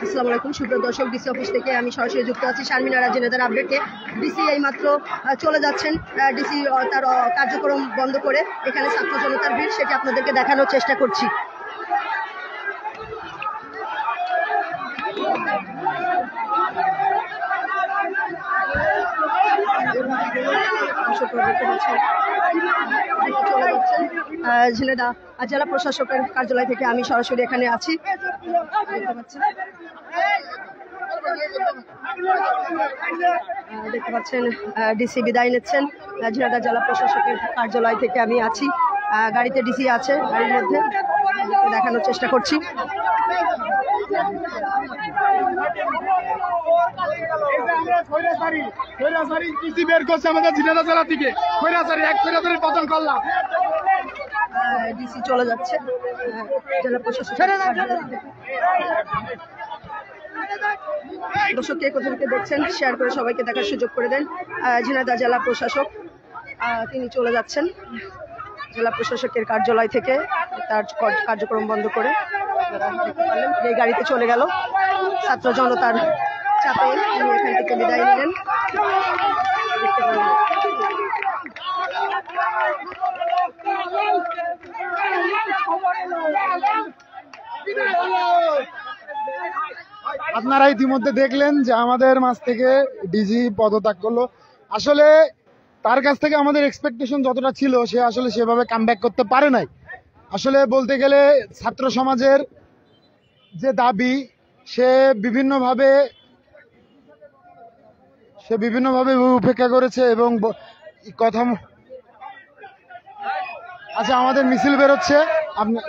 আসসালামু আলাইকুম সুপ্রিয় দর্শক, ডিসি অফিস থেকে আমি সরাসরি যুক্ত আছি শারমিনা রাজেনাদের আপডেটে। ডিসি এই মাত্র চলে যাচ্ছেন, ডিসি তার কার্যক্রম বন্ধ করে। এখানে ছাত্র জনতার ভিড়, সেটি আপনাদেরকে দেখানোর চেষ্টা করছি। ঝিনেদা জেলা প্রশাসকের কার্যালয় থেকে আমি সরাসরি এখানে আছি। দেখতে পাচ্ছেন ডিসি বিদায় নিচ্ছেন। ঝিনেদা জেলা প্রশাসকের কার্যালয় থেকে আমি আছি, গাড়িতে ডিসি আছে, গাড়ির মধ্যে দেখানোর চেষ্টা করছি। ডিসি চলে যাচ্ছে জেলা প্রশাসক। দর্শক কে কোথা থেকে দেখছেন শেয়ার করে সবাইকে দেখার সুযোগ করে দেন। ঝিনাইদহ জেলা প্রশাসক তিনি চলে যাচ্ছেন জেলা প্রশাসকের কার্যালয় থেকে, তার কার্যক্রম বন্ধ করে। এই গাড়িতে চলে গেল, ছাত্র জনতার চাপে তিনি এখান থেকে বিদায় নিলেন। আপনারা ইতিমধ্যে দেখলেন যে আমাদের মাঝ থেকে ডিজি পদত্যাগ করলো। আসলে তার কাছ থেকে আমাদের এক্সপেকটেশন যতটা ছিল সে আসলে সেভাবে কামব্যাক করতে পারে নাই। আসলে বলতে গেলে ছাত্র সমাজের যে দাবি সে বিভিন্নভাবে উপেক্ষা করেছে এবং কথা। আচ্ছা, আমাদের মিছিল বেরোচ্ছে, আপনি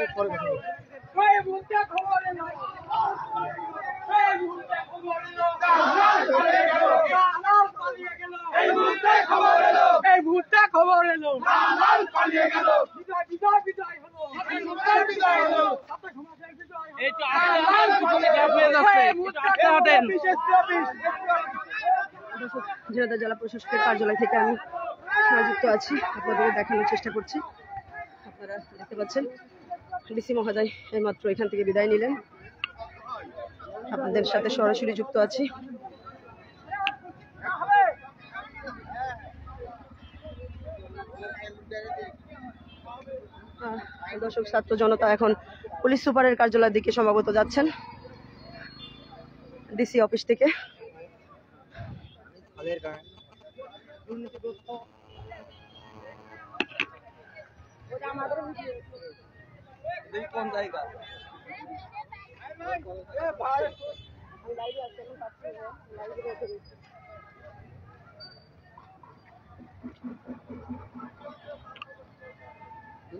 ঝিনাইদহ জেলা প্রশাসকের কার্যালয় থেকে আমি যুক্ত আছি, আপনাদের দেখানোর চেষ্টা করছি। আপনারা দেখতে পাচ্ছেন ডিসি মহোদয় এইমাত্র এখান থেকে বিদায় নিলেন, আপনাদের সাথে সরাসরি যুক্ত আছি। দর্শক, ছাত্র জনতা এখন পুলিশ সুপারের কার্যালয়ের দিকে সম্ভবত যাচ্ছেন ডিসি অফিস থেকে।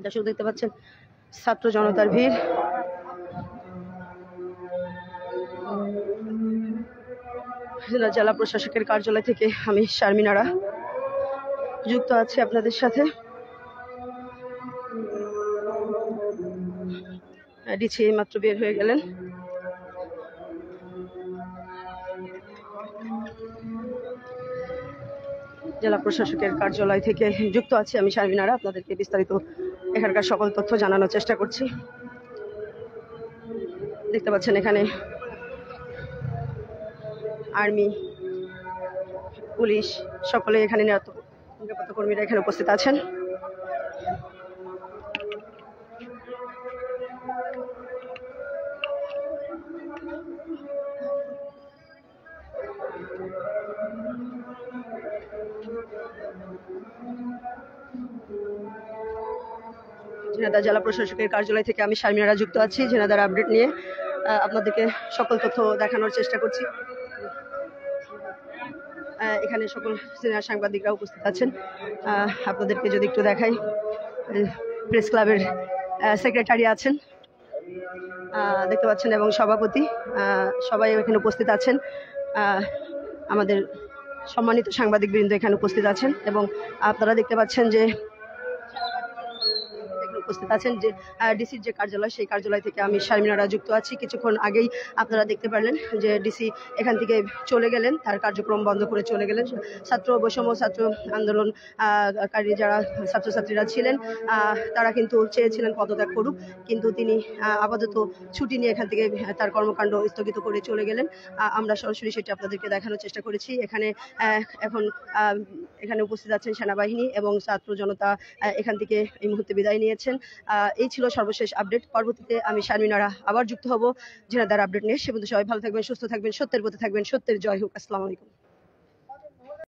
দর্শক দেখতে পাচ্ছেন ছাত্র জনতার ভিড়। জেলা প্রশাসকের কার্যালয় থেকে আমি শারমিনারা যুক্ত আছি আপনাদের সাথে। ডিসি মাত্র বের হয়ে গেলেন। জেলা প্রশাসকের কার্যালয় থেকে যুক্ত আছি আমি শারমিনারা, আপনাদেরকে বিস্তারিত এখানকার সকল তথ্য জানানোর চেষ্টা করছি। দেখতে পাচ্ছেন এখানে আর্মি, পুলিশ সকলে এখানে নিরাপত্তা কর্মীরা এখানে উপস্থিত আছেন। ঝিনাইদহ জেলা প্রশাসকের কার্যালয় থেকে আমি শারমিনারা যুক্ত আছি ঝিনাইদহর আপডেট নিয়ে, আপনাদেরকে সকল তথ্য দেখানোর চেষ্টা করছি। এখানে সকল সিনিয়র সাংবাদিকরা উপস্থিত আছেন। আপনাদেরকে যদি একটু দেখাই, প্রেস ক্লাবের সেক্রেটারি আছেন দেখতে পাচ্ছেন, এবং সভাপতি সবাই এখানে উপস্থিত আছেন। আমাদের সম্মানিত সাংবাদিকবৃন্দ এখানে উপস্থিত আছেন, এবং আপনারা দেখতে পাচ্ছেন যে উপস্থিত আছেন যে ডিসির যে কার্যালয়, সেই কার্যালয় থেকে আমি শারমিনারা যুক্ত আছি। কিছুক্ষণ আগেই আপনারা দেখতে পারলেন যে ডিসি এখান থেকে চলে গেলেন, তার কার্যক্রম বন্ধ করে চলে গেলেন। ছাত্র বৈষম্য ছাত্র আন্দোলনকারী যারা ছাত্রছাত্রীরা ছিলেন তারা কিন্তু চেয়েছিলেন পদত্যাগ করুক, কিন্তু তিনি আপাতত ছুটি নিয়ে এখান থেকে তার কর্মকাণ্ড স্থগিত করে চলে গেলেন। আমরা সরাসরি সেটি আপনাদেরকে দেখানোর চেষ্টা করেছি। এখন এখানে উপস্থিত আছেন সেনাবাহিনী এবং ছাত্র জনতা এখান থেকে এই মুহূর্তে বিদায় নিয়েছেন। এই ছিল সর্বশেষ আপডেট। পরবর্তীতে আমি শারমিনারা আবার যুক্ত হব ঝিনাইদহের আপডেট নিয়ে। সে পর্যন্ত সবাই ভালো থাকবেন, সুস্থ থাকবেন, সত্যের পথে থাকবেন। সত্যের জয় হোক। আসসালামু আলাইকুম।